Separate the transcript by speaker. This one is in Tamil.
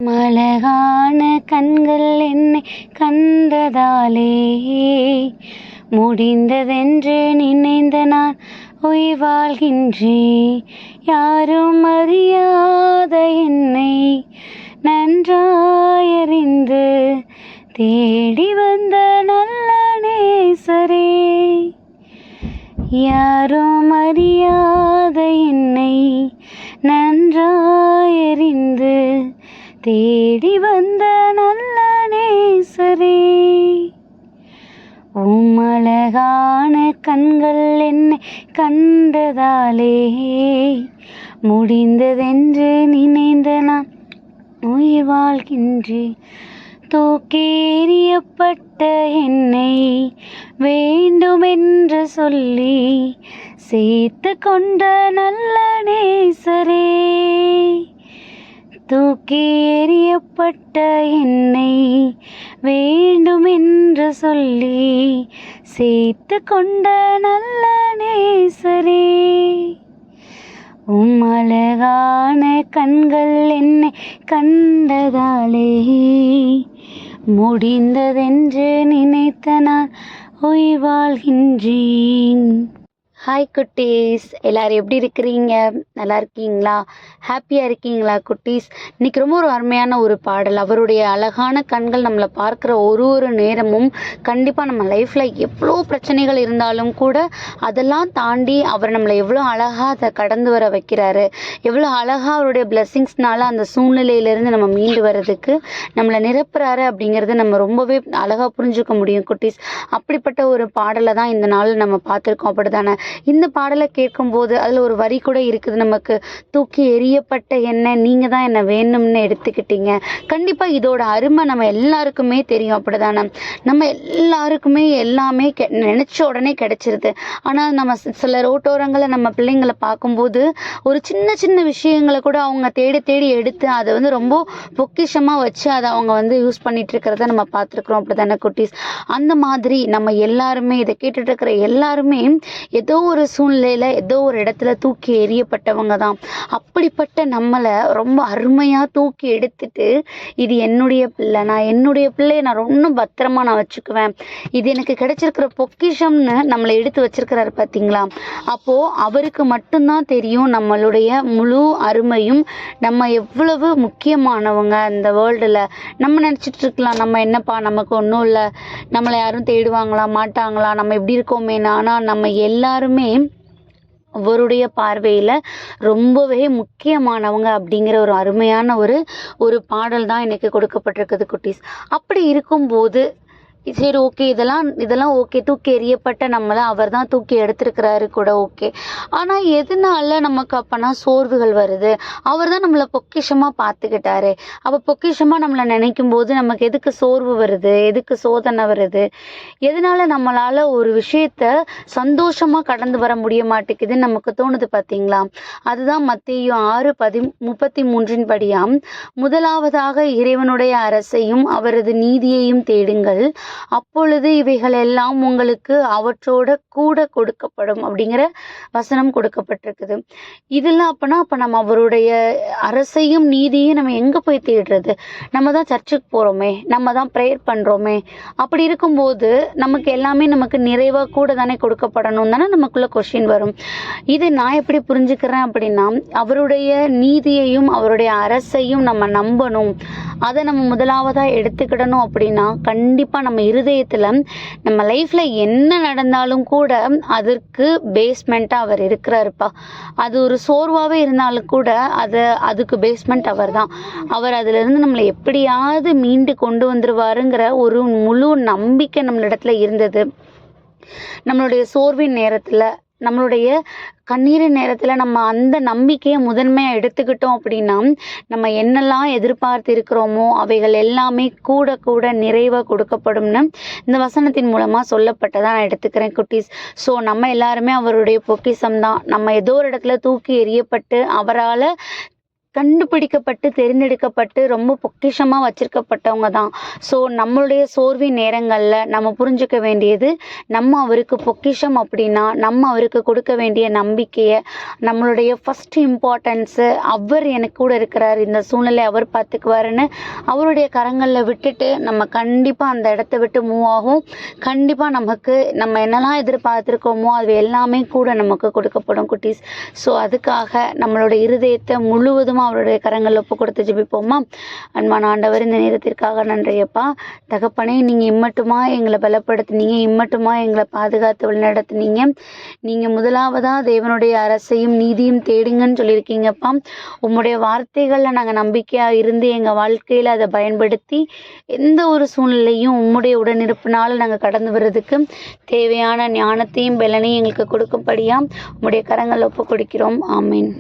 Speaker 1: அழகான கண்கள் என்னை கண்டதாலே முடிந்ததென்று நினைந்த நான் உயிர் வாழ்கின்றேன். யாரும் அறியாத என்னை நன்றாயறிந்து தேடி வந்த நல்ல நேசரே. யாரும் அறியாத என்னை நன்றாயறிந்து தேடி வந்த நல்ல நேசரே. அழகான கண்கள் என்னை கண்டதாலே முடிந்ததென்று நினைந்த நான் உயிர் வாழ்கின்றேன். தூக்கி எறியப்பட்ட என்னை வேண்டுமென்று சொல்லி சேர்த்து கொண்ட நல்ல நேசரே. தூக்கி எறியப்பட்ட என்னை வேண்டுமென்று சொல்லி சேர்த்து கொண்ட நல்ல நேசரே. அழகான கண்கள் என்னை கண்டதாலே முடிந்ததென்று நினைத்த நான் உயிர் வாழ்கின்றேன். ஹாய் குட்டீஸ், எல்லோரும் எப்படி இருக்கிறீங்க? நல்லா இருக்கீங்களா? ஹாப்பியாக இருக்கீங்களா குட்டீஸ்? இன்றைக்கி ரொம்ப ஒரு அருமையான ஒரு பாடல். அவருடைய அழகான கண்கள் நம்மளை பார்க்குற ஒரு நேரமும் கண்டிப்பாக நம்ம லைஃப்பில் எவ்வளோ பிரச்சனைகள் இருந்தாலும் கூட அதெல்லாம் தாண்டி அவர் நம்மளை எவ்வளோ அழகாக அதை கடந்து வர வைக்கிறாரு, எவ்வளோ அழகாக அவருடைய பிளெஸ்ஸிங்ஸ்னால அந்த சூழ்நிலையிலேருந்து நம்ம மீண்டு வர்றதுக்கு நம்மளை நிரப்புறாரு அப்படிங்கிறது நம்ம ரொம்பவே அழகாக புரிஞ்சுக்க முடியும் குட்டீஸ். அப்படிப்பட்ட ஒரு பாடலை தான் இந்த நாள் நம்ம பார்த்துருக்கோம். அப்படி தானே? இந்த பாடலை கேட்கும்போது அதில் ஒரு வரி கூட இருக்குது நமக்கு, தூக்கி எறியப்பட்ட என்ன நீங்கள் தான் என்ன வேணும்னு எடுத்துக்கிட்டீங்க. கண்டிப்பாக இதோட அருமை நம்ம எல்லாருக்குமே தெரியும். அப்படிதானே? நம்ம எல்லாருக்குமே எல்லாமே நினச்ச உடனே கிடைச்சிருது. ஆனால் நம்ம சில ரோட்டோரங்களை நம்ம பிள்ளைங்களை பார்க்கும்போது ஒரு சின்ன சின்ன விஷயங்களை கூட அவங்க தேடி தேடி எடுத்து அதை ரொம்ப பொக்கிஷமாக வச்சு அதை அவங்க யூஸ் பண்ணிட்டு இருக்கிறத நம்ம பார்த்துருக்குறோம். அப்படி தானே குட்டீஸ்? அந்த மாதிரி நம்ம எல்லாருமே இதை கேட்டுட்டு இருக்கிற எல்லாருமே ஏதோ ஒரு சூழ்நிலையில் ஏதோ ஒரு இடத்துல தூக்கி எறியப்பட்டவங்க தான். அப்படிப்பட்ட நம்மளை ரொம்ப அருமையாக தூக்கி எடுத்துட்டு, இது என்னுடைய பிள்ளை, நான் என்னுடைய பிள்ளையை நான் ரொம்ப பத்திரமா நான் வச்சுக்குவேன், இது எனக்கு கிடைச்சிருக்கிற பொக்கிஷம்னு நம்மளை எடுத்து வச்சிருக்கிறாரு பார்த்தீங்களா? அப்போது அவருக்கு மட்டும்தான் தெரியும் நம்மளுடைய முழு அருமையும், நம்ம எவ்வளவு முக்கியமானவங்க இந்த வேர்ல்டில். நம்ம நினச்சிட்டு இருக்கலாம், நம்ம என்னப்பா நமக்கு ஒன்றும் இல்லை, நம்மளை யாரும் தேடுவாங்களா மாட்டாங்களா, நம்ம எப்படி இருக்கோமே. ஆனால் நம்ம எல்லாருமே அவருடைய பார்வையில் ரொம்பவே முக்கியமானவங்க அப்படிங்கிற ஒரு அருமையான ஒரு பாடல் தான் எனக்கு கொடுக்கப்பட்டிருக்குது குட்டீஸ். அப்படி இருக்கும்போது சரி, ஓகே, இதெல்லாம் ஓகே, தூக்கி எறியப்பட்ட நம்மளை அவர் தான் தூக்கி எடுத்திருக்கிறாரு கூட, ஓகே. ஆனால் எதனால நமக்கு அப்போனா சோர்வுகள் வருது? அவர் தான் நம்மளை பொக்கிஷமாக பார்த்துக்கிட்டாரு. அப்போ பொக்கிஷமாக நம்மளை நினைக்கும் போது நமக்கு எதுக்கு சோர்வு வருது, எதுக்கு சோதனை வருது, எதனால நம்மளால் ஒரு விஷயத்த சந்தோஷமாக கடந்து வர முடிய மாட்டேங்குதுன்னு நமக்கு தோணுது பார்த்தீங்களா? அதுதான் மத்தேயு 6:33 படியாம், முதலாவதாக இறைவனுடைய அரசையும் அவரது நீதியையும் தேடுங்கள், அப்பொழுது இவைகள் எல்லாம் உங்களுக்கு அவற்றோட கூட கொடுக்கப்படும் அப்படிங்கிற வசனம் கொடுக்கப்பட்டிருக்குது. இதெல்லாம் அப்போ நம்ம அவருடைய அரசையும் நீதியையும் நம்ம எங்கே போய் தேடுறது? நம்ம தான் சர்ச்சுக்கு போகிறோமே, நம்ம தான் ப்ரேயர் பண்ணுறோமே. அப்படி இருக்கும்போது நமக்கு எல்லாமே நமக்கு நிறைவாக கூட தானே கொடுக்கப்படணும் தானே நமக்குள்ள கொஸ்டின் வரும். இது நான் எப்படி புரிஞ்சுக்கிறேன் அப்படின்னா, அவருடைய நீதியையும் அவருடைய அரசையும் நம்ம நம்பணும், அதை நம்ம முதலாவதாக எடுத்துக்கிடணும். அப்படின்னா கண்டிப்பாக நம்ம இருதயத்தில் நம்ம லைஃப்பில் என்ன நடந்தாலும் கூட அதற்கு பேஸ்மெண்ட்டாக அவர் இருக்கிறாருப்பா. அது ஒரு சோர்வாகவே இருந்தாலும் கூட அதுக்கு பேஸ்மெண்ட் அவர் தான். அவர் அதிலிருந்து நம்மளை எப்படியாவது மீண்டு கொண்டு வந்துருவாருங்கிற ஒரு முழு நம்பிக்கை நம்மளிடத்துல இருந்தது. நம்மளுடைய சோர்வின் நேரத்தில், நம்மளுடைய கண்ணீரின் நேரத்தில் நம்ம அந்த நம்பிக்கையை முதன்மையாக எடுத்துக்கிட்டோம் அப்படின்னா நம்ம என்னெல்லாம் எதிர்பார்த்து இருக்கிறோமோ அவைகள் எல்லாமே கூட கூட நிறைவாக கொடுக்கப்படும்னு இந்த வசனத்தின் மூலமாக சொல்லப்பட்டதாக நான் எடுத்துக்கிறேன் குட்டீஸ். ஸோ நம்ம எல்லாருமே அவருடைய பொக்கிஷம் தான். நம்ம ஏதோ ஒரு இடத்துல தூக்கி எறியப்பட்டு அவரால் கண்டுபிடிக்கப்பட்டு தெரிந்தெடுக்கப்பட்டு ரொம்ப பொக்கிஷமாக வச்சிருக்கப்பட்டவங்க தான். ஸோ நம்மளுடைய சோர்வின் நேரங்களில் நம்ம புரிஞ்சுக்க வேண்டியது, நம்ம அவருக்கு பொக்கிஷம் அப்படின்னா நம்ம அவருக்கு கொடுக்க வேண்டிய நம்பிக்கையை, நம்மளுடைய ஃபஸ்ட் இம்பார்ட்டன்ஸு, அவர் எனக்கு கூட இருக்கிறார், இந்த சூழ்நிலை அவர் பார்த்துக்குவாருன்னு அவருடைய கரங்களில் விட்டுட்டு நம்ம கண்டிப்பாக அந்த இடத்த விட்டு மூவ் ஆகும். கண்டிப்பாக நமக்கு நம்ம என்னெல்லாம் எதிர்பார்த்துருக்கோமோ அது எல்லாமே கூட நமக்கு கொடுக்கப்படும் குட்டீஸ். ஸோ அதுக்காக நம்மளோட இருதயத்தை முழுவதும் அவருடைய கரங்களில் ஒப்பு கொடுத்து ஜெபிப்போமா? அன்பான ஆண்டவர், இந்த நேரத்திற்காக நன்றியப்பா. தகப்பனே, நீங்கள் இம்மட்டுமா எங்களை பலப்படுத்தினீங்க, இம்மட்டுமா எங்களை பாதுகாத்து வழிநடத்தினீங்க. நீங்கள் முதலாவதாக தேவனுடைய அரசையும் நீதியும் தேடுங்கன்னு சொல்லியிருக்கீங்கப்பா. உம்முடைய வார்த்தைகளில் நாங்கள் நம்பிக்கையாக இருந்து எங்கள் வாழ்க்கையில் அதை பயன்படுத்தி எந்த ஒரு சூழ்நிலையும் உம்முடைய உடனிருப்பினால் நாங்கள் கடந்து வர்றதுக்கு தேவையான ஞானத்தையும் பலனையும் எங்களுக்கு கொடுக்கும்படியாக உம்முடைய கரங்களில் ஒப்பு கொடுக்கிறோம். ஆமீன்.